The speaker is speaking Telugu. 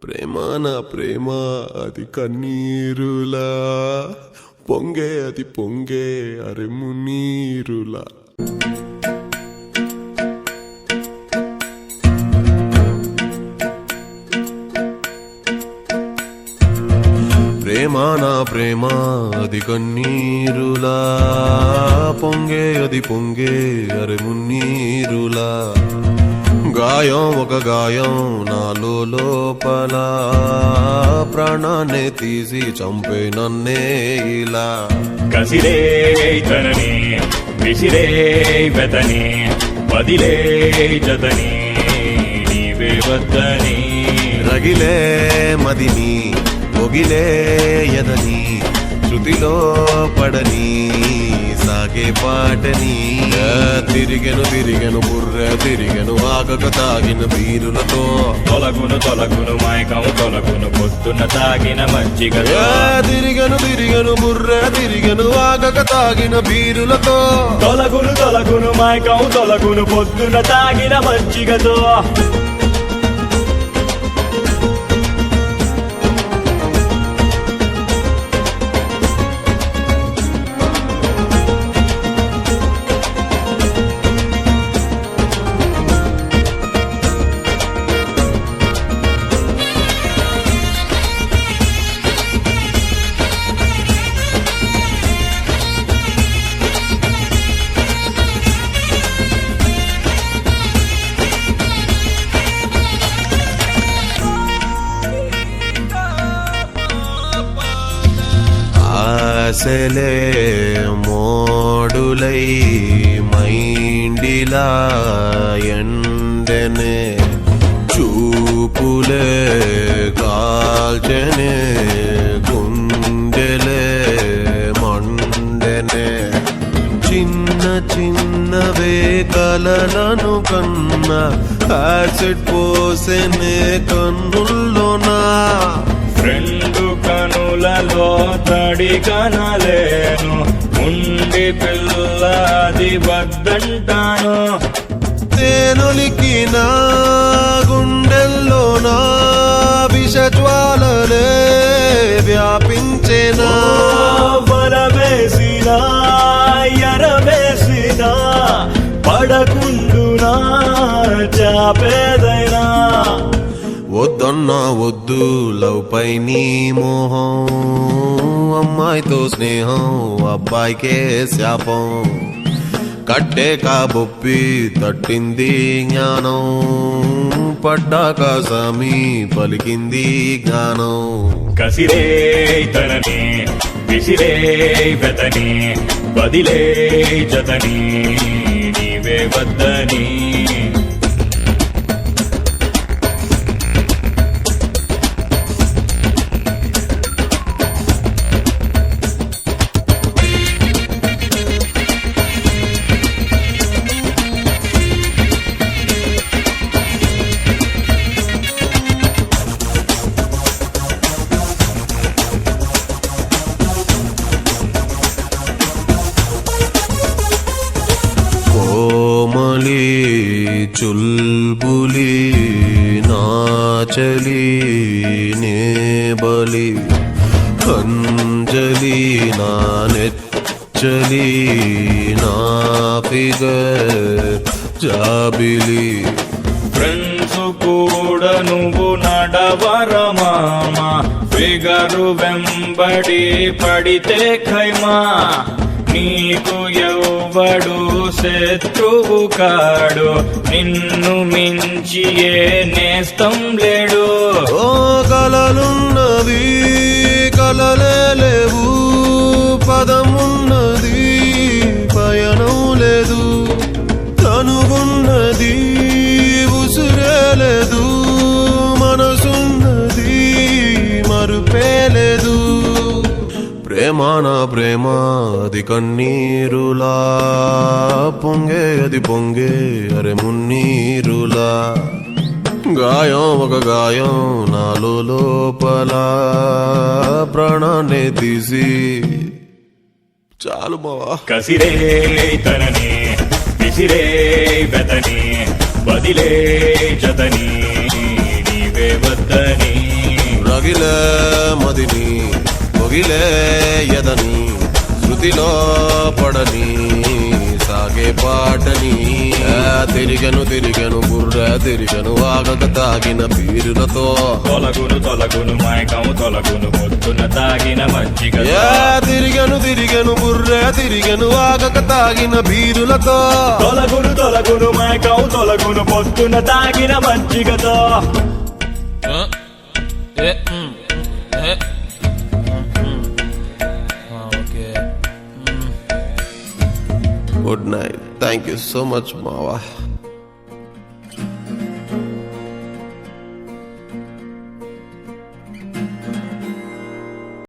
ప్రేమ నా ప్రేమ అది కన్నీరులా పొంగే అది పొంగే అరే మున్నీరులా. ప్రేమ నా ప్రేమ అది కన్నీరులా పొంగే అది పొంగే అరే మున్నీరులా. గాయం ఒక గాయం నాలో లోపల ప్రాణాన్ని తీసి చంపే నన్నే ఇలా. కసిరే తనని విసిరే వెతని వదిలే జతని నీవే వద్దని. రగిలే మదిని ఒగిలే ఎదని శృతిలో పడని సాగే పాటని. తిరిగెను బుర్ర తిరిగెను ఆగక తాగిన బీరులతో. తొలగును మైకం తొలగును పొద్దున్న తాగిన మజ్జిగతో. తిరిగెను బుర్ర తిరిగెను ఆగక తాగిన బీరులతో. తొలగును మైకం తొలగును పొద్దున్న తాగిన మజ్జిగతో. ఆశలే మోడులై మైండిలా ఎండనే చూపులే కాల్చనే గుండెలే మండెనే. చిన్న చిన్నవే కలలను కన్నా యాసిడ్ పోసెనే కన్నుల్లోనా. రెండు కనులలో తడి కనలేను ఉండి పిల్లది వద్దంటాను. తేనొలికి నా గుండెల్లో నా విషజ్వాలలే వ్యాపించేనా. వరవేసినా ఎరవేసినా పడకుండునా చాపేదైనా. వద్దన్నా వద్దు లవ్ పై నీ మోహం. అమ్మాయితో స్నేహం అబ్బాయికే శాపం. కట్టే కాబొప్పి తట్టింది జ్ఞానం. పడ్డాక సమీ పలికింది జ్ఞానం. కసిరే తనని విసిరే వెతని వదిలే జతని నీవే వద్దని. కోమలి చుల్బులి నాచలి నేబలి అంజలి నా నెచ్చలి నా ఫిగర్ జాబిలి. ఫ్రెండ్స్ కూడా నువ్వు నడవరమామ ఫిగరు వెంబడి పడితే ఖైమా. నీకు ఎవ్వడు శత్రువు కాడు నిన్ను మించి ఏ నేస్తం లేడు. ఓ కలలున్నవి కలలే లేవు పదమున్నది పయనం లేదు. తనువున్నది ఉసురే లేదు మనసున్నది మరుపే లేదు. ప్రేమ నా ప్రేమ అది కన్నీరులా పొంగే అది పొంగే అరే మున్నీరులా. గాయం ఒక గాయం నాలో లోపల ప్రాణాన్ని తీసి చాలు బావా. కసిరే తనని విసిరే వెతని వదిలే జతని నీవే వద్దని. మదిని మొగిలే ఎదని శృతిలో పడని సాగే పాటని తిరిగను బుర్ర తిరిగను ఆగక తాగిన బీరులతో తొలగును మైకము తొలగును పొద్దున తాగిన మజ్జిగ తిరిగను బుర్ర తిరిగను ఆగక తాగిన బీరులతో తొలగును మైకము తొలగును పొద్దున తాగిన మజ్జిగతో good night thank you so much మావా